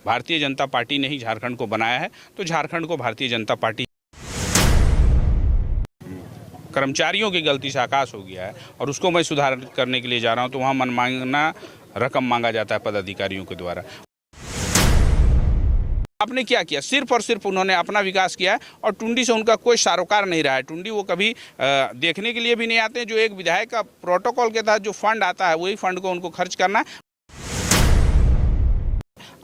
Bharatiya Janata party ने ही झारखंड को बनाया है, तो झारखंड को भारतीय जनता पार्टी कर्मचारियों की गलती से आकाश हो गया है और उसको मैं सुधार करने के लिए जा रहा हूं, तो वहां मनमाना रकम मांगा जाता है पदाधिकारियों के द्वारा। आपने क्या किया? सिर्फ और सिर्फ उन्होंने अपना विकास किया है और टुंडी से उनका कोई सरोकार नहीं रहा है। टुंडी वो कभी देखने के लिए भी नहीं आते हैं। जो एक विधायक का प्रोटोकॉल के तहत जो फंड आता है वही फंड को उनको खर्च करना है।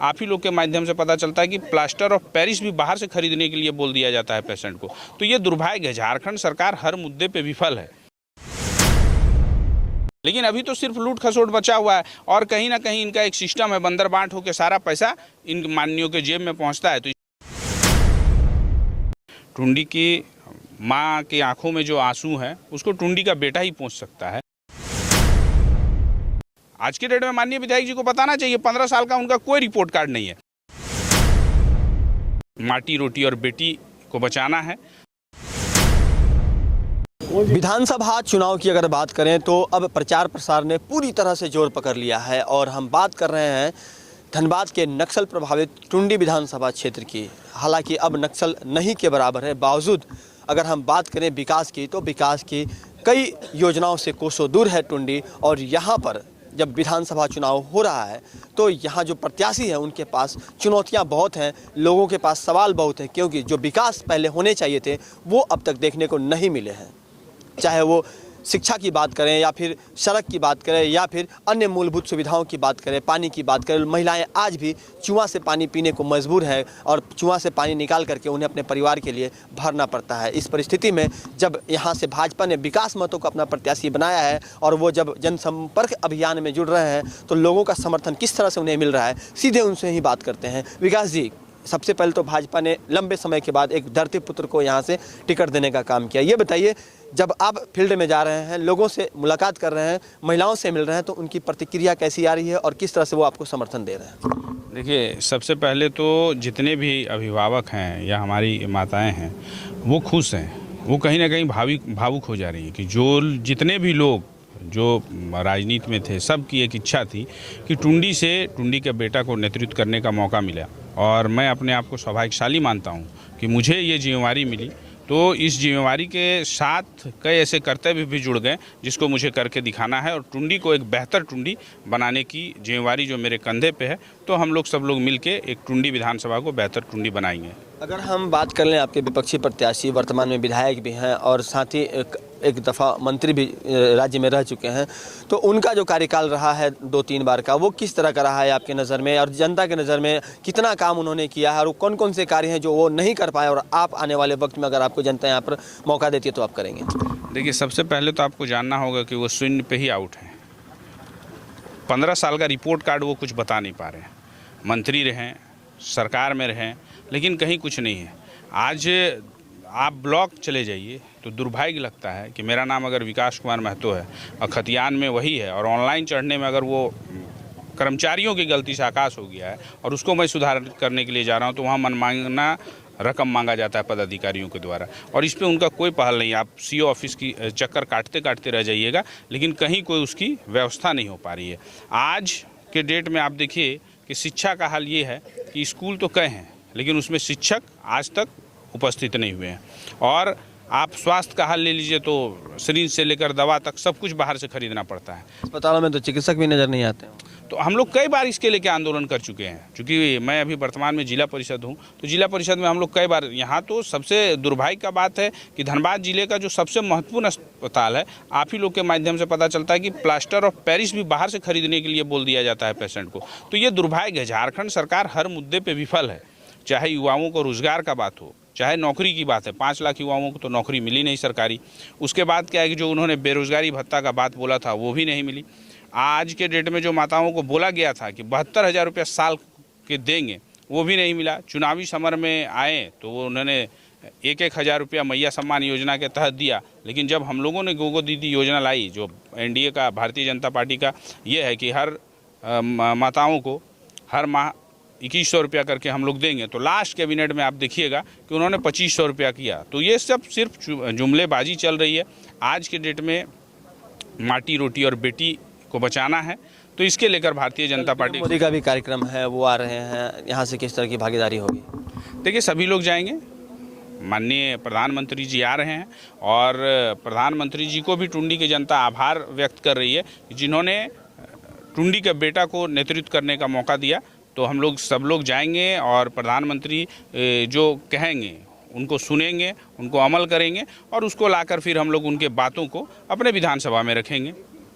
आप ही लोग के माध्यम से पता चलता है कि प्लास्टर ऑफ पेरिस भी बाहर से खरीदने के लिए बोल दिया जाता है पेशेंट को। तो ये दुर्भाग्य है, झारखंड सरकार हर मुद्दे पे विफल है। लेकिन अभी तो सिर्फ लूट खसोट बचा हुआ है और कहीं ना कहीं इनका एक सिस्टम है, बंदर बांट होकर सारा पैसा इन माननीयों के जेब में पहुंचता है। तो टुंडी की माँ की आंखों में जो आंसू है उसको टुंडी का बेटा ही पहुंच सकता है। आज के डेट में माननीय विधायक जी को बताना चाहिए, 15 साल का उनका कोई रिपोर्ट कार्ड नहीं है। माटी रोटी और बेटी को बचाना है। विधानसभा चुनाव की अगर बात करें तो अब प्रचार प्रसार ने पूरी तरह से जोर पकड़ लिया है और हम बात कर रहे हैं धनबाद के नक्सल प्रभावित टुंडी विधानसभा क्षेत्र की। हालांकि अब नक्सल नहीं के बराबर है, बावजूद अगर हम बात करें विकास की तो विकास की कई योजनाओं से कोसों दूर है टुंडी। और यहाँ पर जब विधानसभा चुनाव हो रहा है तो यहाँ जो प्रत्याशी हैं उनके पास चुनौतियाँ बहुत हैं, लोगों के पास सवाल बहुत हैं, क्योंकि जो विकास पहले होने चाहिए थे वो अब तक देखने को नहीं मिले हैं। चाहे वो शिक्षा की बात करें या फिर सड़क की बात करें या फिर अन्य मूलभूत सुविधाओं की बात करें, पानी की बात करें। महिलाएं आज भी कुआं से पानी पीने को मजबूर है और कुआं से पानी निकाल करके उन्हें अपने परिवार के लिए भरना पड़ता है। इस परिस्थिति में जब यहाँ से भाजपा ने विकास महतो को अपना प्रत्याशी बनाया है और वो जब जनसंपर्क अभियान में जुड़ रहे हैं तो लोगों का समर्थन किस तरह से उन्हें मिल रहा है, सीधे उनसे ही बात करते हैं। विकास जी, सबसे पहले तो भाजपा ने लंबे समय के बाद एक धरती पुत्र को यहाँ से टिकट देने का काम किया। ये बताइए, जब आप फील्ड में जा रहे हैं, लोगों से मुलाकात कर रहे हैं, महिलाओं से मिल रहे हैं, तो उनकी प्रतिक्रिया कैसी आ रही है और किस तरह से वो आपको समर्थन दे रहे हैं? देखिए, सबसे पहले तो जितने भी अभिभावक हैं या हमारी माताएं हैं वो खुश हैं। वो कहीं ना कहीं भावुक हो जा रही हैं कि जो जितने भी लोग जो राजनीति में थे सबकी एक इच्छा थी कि टुंडी के बेटा को नेतृत्व करने का मौका मिला। और मैं अपने आप को सौभाग्यशाली मानता हूं कि मुझे ये जिम्मेवारी मिली। तो इस जिम्मेवारी के साथ कई ऐसे कर्तव्य भी जुड़ गए जिसको मुझे करके दिखाना है और टुंडी को एक बेहतर टुंडी बनाने की जिम्मेवारी जो मेरे कंधे पे है। तो हम लोग सब लोग मिलके एक टुंडी विधानसभा को बेहतर टुंडी बनाएंगे। अगर हम बात कर लें, आपके विपक्षी प्रत्याशी वर्तमान में विधायक भी हैं और साथ ही एक दफ़ा मंत्री भी राज्य में रह चुके हैं, तो उनका जो कार्यकाल रहा है 2-3 बार का, वो किस तरह का रहा है आपके नज़र में और जनता के नज़र में? कितना काम उन्होंने किया है और कौन कौन से कार्य हैं जो वो नहीं कर पाए और आप आने वाले वक्त में अगर आपको जनता यहाँ पर मौका देती है तो आप करेंगे? देखिए, सबसे पहले तो आपको जानना होगा कि वो शून्य पे ही आउट हैं। 15 साल का रिपोर्ट कार्ड वो कुछ बता नहीं पा रहे हैं। मंत्री रहें, सरकार में रहें, लेकिन कहीं कुछ नहीं है। आज आप ब्लॉक चले जाइए तो दुर्भाग्य लगता है कि मेरा नाम अगर विकास कुमार महतो है और खतियान में वही है और ऑनलाइन चढ़ने में अगर वो कर्मचारियों की गलती से आकाश हो गया है और उसको मैं सुधार करने के लिए जा रहा हूँ, तो वहाँ मनमाना रकम मांगा जाता है पदाधिकारियों के द्वारा और इस पे उनका कोई पहल नहीं। आप सीओ ऑफिस की चक्कर काटते काटते रह जाइएगा, लेकिन कहीं कोई उसकी व्यवस्था नहीं हो पा रही है। आज के डेट में आप देखिए कि शिक्षा का हाल ये है कि स्कूल तो कई हैं लेकिन उसमें शिक्षक आज तक उपस्थित नहीं हुए हैं। और आप स्वास्थ्य का हाल ले लीजिए तो सिरिंज से लेकर दवा तक सब कुछ बाहर से खरीदना पड़ता है। अस्पतालों में तो चिकित्सक भी नज़र नहीं आते हैं। तो हम लोग कई बार इसके लेके आंदोलन कर चुके हैं। चूँकि मैं अभी वर्तमान में जिला परिषद हूँ, तो जिला परिषद में हम लोग कई बार, यहाँ तो सबसे दुर्भाग्य का बात है कि धनबाद जिले का जो सबसे महत्वपूर्ण अस्पताल है, आप ही लोग के माध्यम से पता चलता है कि प्लास्टर ऑफ पेरिस भी बाहर से खरीदने के लिए बोल दिया जाता है पेशेंट को। तो ये दुर्भाग्य है। झारखंड सरकार हर मुद्दे पर विफल है, चाहे युवाओं को रोजगार का बात हो, चाहे नौकरी की बात है। 5 लाख युवाओं को तो नौकरी मिली नहीं सरकारी। उसके बाद क्या है कि जो उन्होंने बेरोजगारी भत्ता का बात बोला था वो भी नहीं मिली। आज के डेट में जो माताओं को बोला गया था कि 72,000 रुपया साल के देंगे, वो भी नहीं मिला। चुनावी समर में आए तो वो उन्होंने 1-1 हज़ार रुपया मैया सम्मान योजना के तहत दिया, लेकिन जब हम लोगों ने गोगो दीदी योजना लाई, जो एनडीए का, भारतीय जनता पार्टी का ये है कि हर माताओं को हर माह 2100 रुपया करके हम लोग देंगे, तो लास्ट कैबिनेट में आप देखिएगा कि उन्होंने 2500 रुपया किया। तो ये सब सिर्फ जुमलेबाजी चल रही है। आज के डेट में माटी रोटी और बेटी को बचाना है, तो इसके लेकर भारतीय जनता पार्टी, मोदी का भी कार्यक्रम है, वो आ रहे हैं, यहाँ से किस तरह की भागीदारी होगी? देखिए सभी लोग जाएंगे, माननीय प्रधानमंत्री जी आ रहे हैं और प्रधानमंत्री जी को भी टुंडी की जनता आभार व्यक्त कर रही है जिन्होंने टुंडी के बेटा को नेतृत्व करने का मौका दिया। तो हम लोग सब लोग जाएंगे और प्रधानमंत्री जो कहेंगे उनको सुनेंगे, उनको अमल करेंगे और उसको लाकर फिर हम लोग उनके बातों को अपने विधानसभा में रखेंगे।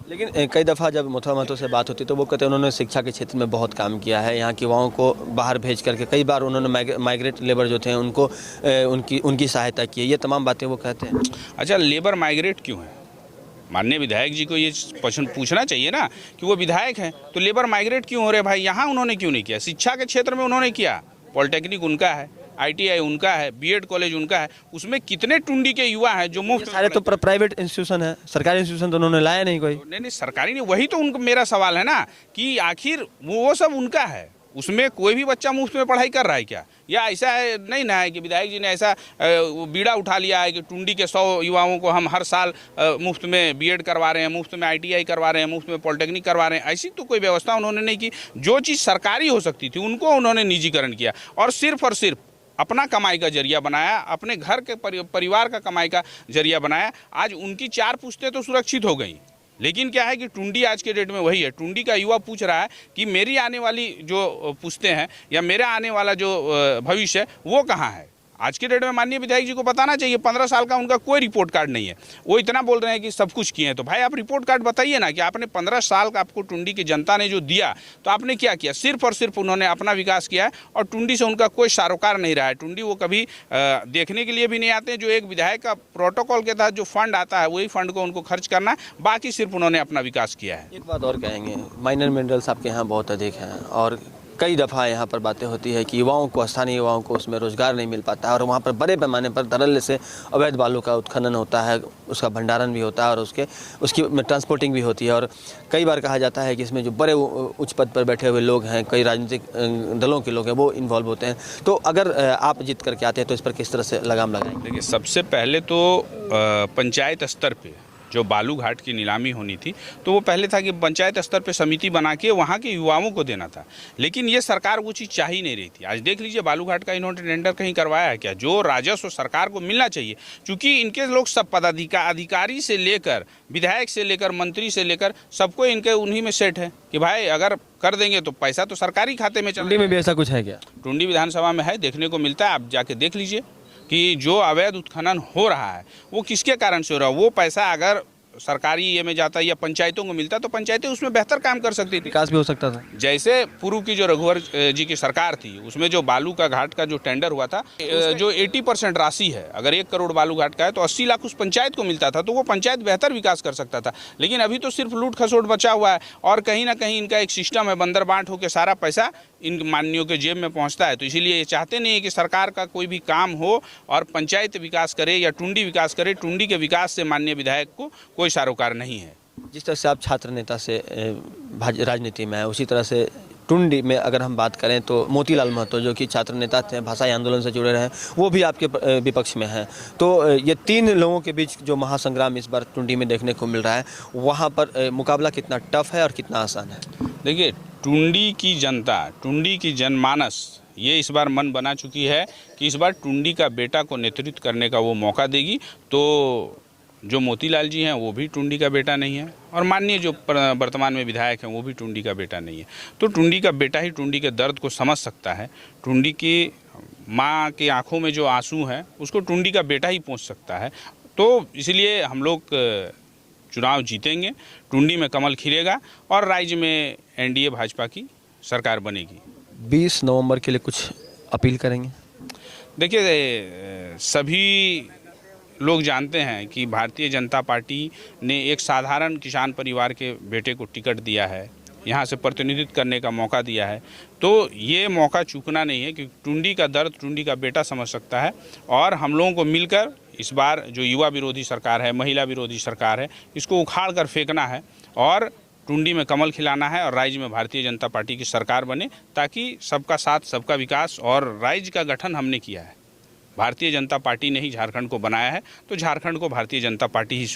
लेकिन कई दफ़ा जब मुथुआ महतो से बात होती तो वो कहते हैं उन्होंने शिक्षा के क्षेत्र में बहुत काम किया है, यहाँ के युवाओं को बाहर भेज करके कई बार उन्होंने माइग्रेट लेबर जो थे उनको उनकी सहायता की है, ये तमाम बातें वो कहते हैं। अच्छा, लेबर माइग्रेट क्यों है? माननीय विधायक जी को ये प्रश्न पूछना चाहिए ना कि वो विधायक हैं तो लेबर माइग्रेट क्यों हो रहे भाई, यहाँ उन्होंने क्यों नहीं किया? शिक्षा के क्षेत्र में उन्होंने किया, पॉलिटेक्निक उनका है, ITI उनका है, बीएड कॉलेज उनका है, उसमें कितने टुंडी के युवा हैं जो मुफ्त। सारे तो प्राइवेट इंस्टीट्यूशन है, सरकारी इंस्टीट्यूशन तो उन्होंने लाया नहीं कोई। नहीं, सरकारी नहीं, वही तो उनको मेरा सवाल है ना कि आखिर वो सब उनका है, उसमें कोई भी बच्चा मुफ्त में पढ़ाई कर रहा है क्या? या ऐसा है नहीं ना है कि विधायक जी ने ऐसा बीड़ा उठा लिया है कि टुंडी के 100 युवाओं को हम हर साल मुफ्त में बीएड करवा रहे हैं, मुफ्त में ITI करवा रहे हैं, मुफ्त में पॉलिटेक्निक करवा रहे हैं? ऐसी तो कोई व्यवस्था उन्होंने नहीं की। जो चीज़ सरकारी हो सकती थी उनको उन्होंने निजीकरण किया और सिर्फ अपना कमाई का जरिया बनाया, अपने घर के परिवार का कमाई का जरिया बनाया। आज उनकी 4 पुश्तें तो सुरक्षित हो गई, लेकिन क्या है कि टुंडी आज के डेट में वही है। टुंडी का युवा पूछ रहा है कि मेरी आने वाली जो पुश्तें हैं या मेरा आने वाला जो भविष्य है वो कहाँ है? आज के डेट में माननीय विधायक जी को बताना चाहिए। 15 साल का उनका कोई रिपोर्ट कार्ड नहीं है, वो इतना बोल रहे हैं कि सब कुछ किए हैं। तो भाई आप रिपोर्ट कार्ड बताइए ना कि आपने 15 साल का आपको टुंडी की जनता ने जो दिया तो आपने क्या किया? सिर्फ और सिर्फ उन्होंने अपना विकास किया है और टुंडी से उनका कोई सरोकार नहीं रहा है। टुंडी वो कभी देखने के लिए भी नहीं आते हैं। जो एक विधायक का प्रोटोकॉल के तहत जो फंड आता है वही फंड को उनको खर्च करना है, बाकी सिर्फ उन्होंने अपना विकास किया है। एक बात और कहेंगे, माइनर मिनरल्स आपके यहाँ बहुत अधिक हैं और कई दफ़ा यहाँ पर बातें होती है कि युवाओं को, स्थानीय युवाओं को उसमें रोज़गार नहीं मिल पाता है और वहाँ पर बड़े पैमाने पर धड़ल्ले से अवैध बालू का उत्खनन होता है, उसका भंडारण भी होता है और उसकी ट्रांसपोर्टिंग भी होती है। और कई बार कहा जाता है कि इसमें जो बड़े उच्च पद पर बैठे हुए लोग हैं, कई राजनीतिक दलों के लोग हैं, वो इन्वॉल्व होते हैं। तो अगर आप जीत करके आते हैं तो इस पर किस तरह से लगाम लगाएंगे? देखिए, सबसे पहले तो पंचायत स्तर पे जो बालू घाट की नीलामी होनी थी तो वो पहले था कि पंचायत स्तर पे समिति बना के वहाँ के युवाओं को देना था, लेकिन ये सरकार वो चीज़ चाह ही नहीं रही थी। आज देख लीजिए बालू घाट का इन्होंने टेंडर कहीं करवाया है क्या? जो राजस्व सरकार को मिलना चाहिए, क्योंकि इनके लोग सब पदाधिकारी से लेकर विधायक से लेकर मंत्री से लेकर सबको इनके उन्हीं में सेट है कि भाई अगर कर देंगे तो पैसा तो सरकारी खाते में टुंडी में भी ऐसा कुछ है क्या? टुंडी विधानसभा में है, देखने को मिलता है। आप जाके देख लीजिए कि जो अवैध उत्खनन हो रहा है वो किसके कारण से हो रहा है। वो पैसा अगर सरकारी ये में जाता या पंचायतों को मिलता तो पंचायतें उसमें बेहतर काम कर सकती थी, विकास भी हो सकता था। जैसे पूर्व की जो रघुवर जी की सरकार थी उसमें जो बालू का घाट का जो टेंडर हुआ था, जो 80% राशि है, अगर 1 करोड़ बालू घाट का है तो 80 लाख उस पंचायत को मिलता था तो वो पंचायत बेहतर विकास कर सकता था। लेकिन अभी तो सिर्फ लूट खसोट बचा हुआ है और कहीं ना कहीं इनका एक सिस्टम है, बंदर बांट होकर सारा पैसा इन माननीयों के जेब में पहुंचता है। तो इसीलिए ये चाहते नहीं है कि सरकार का कोई भी काम हो और पंचायत विकास करे या टुंडी विकास करे। टुंडी के विकास से माननीय विधायक को कोई सरोकार नहीं है। जिस तरह से आप छात्र नेता से राजनीति में है, उसी तरह से टुंडी में अगर हम बात करें तो मोतीलाल महतो जो कि छात्र नेता थे, भाषाई आंदोलन से जुड़े रहे, वो भी आपके विपक्ष में हैं। तो ये 3 लोगों के बीच जो महासंग्राम इस बार टुंडी में देखने को मिल रहा है, वहाँ पर मुकाबला कितना टफ है और कितना आसान है? देखिए, टुंडी की जनता, टुंडी की जनमानस ये इस बार मन बना चुकी है कि इस बार टुंडी का बेटा को नेतृत्व करने का वो मौका देगी। तो जो मोतीलाल जी हैं वो भी टुंडी का बेटा नहीं है और माननीय जो वर्तमान में विधायक हैं वो भी टुंडी का बेटा नहीं है। तो टुंडी का बेटा ही टुंडी के दर्द को समझ सकता है। टुंडी की माँ की आंखों में जो आंसू हैं उसको टुंडी का बेटा ही पहुँच सकता है। तो इसलिए हम लोग चुनाव जीतेंगे, टुंडी में कमल खिलेगा और राज्य में NDA भाजपा की सरकार बनेगी। 20 नवंबर के लिए कुछ अपील करेंगे? देखिए, सभी लोग जानते हैं कि भारतीय जनता पार्टी ने एक साधारण किसान परिवार के बेटे को टिकट दिया है, यहाँ से प्रतिनिधित्व करने का मौका दिया है। तो ये मौका चूकना नहीं है क्योंकि टुंडी का दर्द टुंडी का बेटा समझ सकता है और हम लोगों को मिलकर इस बार जो युवा विरोधी सरकार है, महिला विरोधी सरकार है, इसको उखाड़ कर फेंकना है और टुंडी में कमल खिलाना है और राज्य में भारतीय जनता पार्टी की सरकार बने, ताकि सबका साथ सबका विकास और राज्य का गठन हमने किया है। भारतीय जनता पार्टी ने ही झारखंड को बनाया है, तो झारखंड को भारतीय जनता पार्टी ही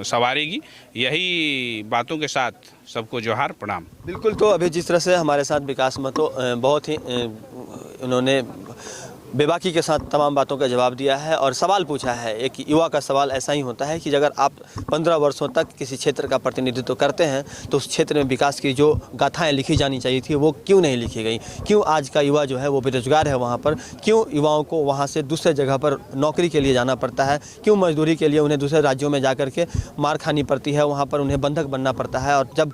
संवारेगी। यही बातों के साथ सबको जोहार, प्रणाम। बिल्कुल, तो अभी जिस तरह से हमारे साथ विकास महतो बहुत ही उन्होंने बेबाकी के साथ तमाम बातों का जवाब दिया है और सवाल पूछा है। एक युवा का सवाल ऐसा ही होता है कि अगर आप 15 वर्षों तक किसी क्षेत्र का प्रतिनिधित्व करते हैं तो उस क्षेत्र में विकास की जो गाथाएं लिखी जानी चाहिए थी वो क्यों नहीं लिखी गई, क्यों आज का युवा जो है वो बेरोजगार है वहाँ पर, क्यों युवाओं को वहाँ से दूसरे जगह पर नौकरी के लिए जाना पड़ता है, क्यों मजदूरी के लिए उन्हें दूसरे राज्यों में जा कर के मार खानी पड़ती है, वहाँ पर उन्हें बंधक बनना पड़ता है और जब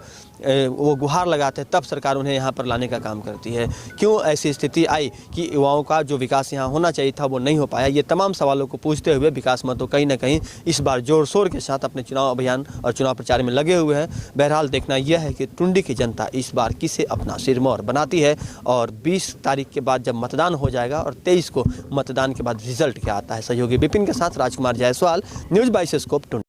वो गुहार लगाते हैं तब सरकार उन्हें यहाँ पर लाने का काम करती है। क्यों ऐसी स्थिति आई कि युवाओं का जो विकास यहाँ होना चाहिए था वो नहीं हो पाया। ये तमाम सवालों को पूछते हुए विकास महतो कहीं ना कहीं इस बार जोर शोर के साथ अपने चुनाव अभियान और चुनाव प्रचार में लगे हुए हैं। बहरहाल देखना यह है कि टुंडी की जनता इस बार किसे अपना सिरमौर बनाती है और 20 तारीख के बाद जब मतदान हो जाएगा और 23 को मतदान के बाद रिजल्ट क्या आता है। सहयोगी विपिन के साथ राजकुमार जायसवाल, न्यूज़ 22 स्कोप, टुंडी।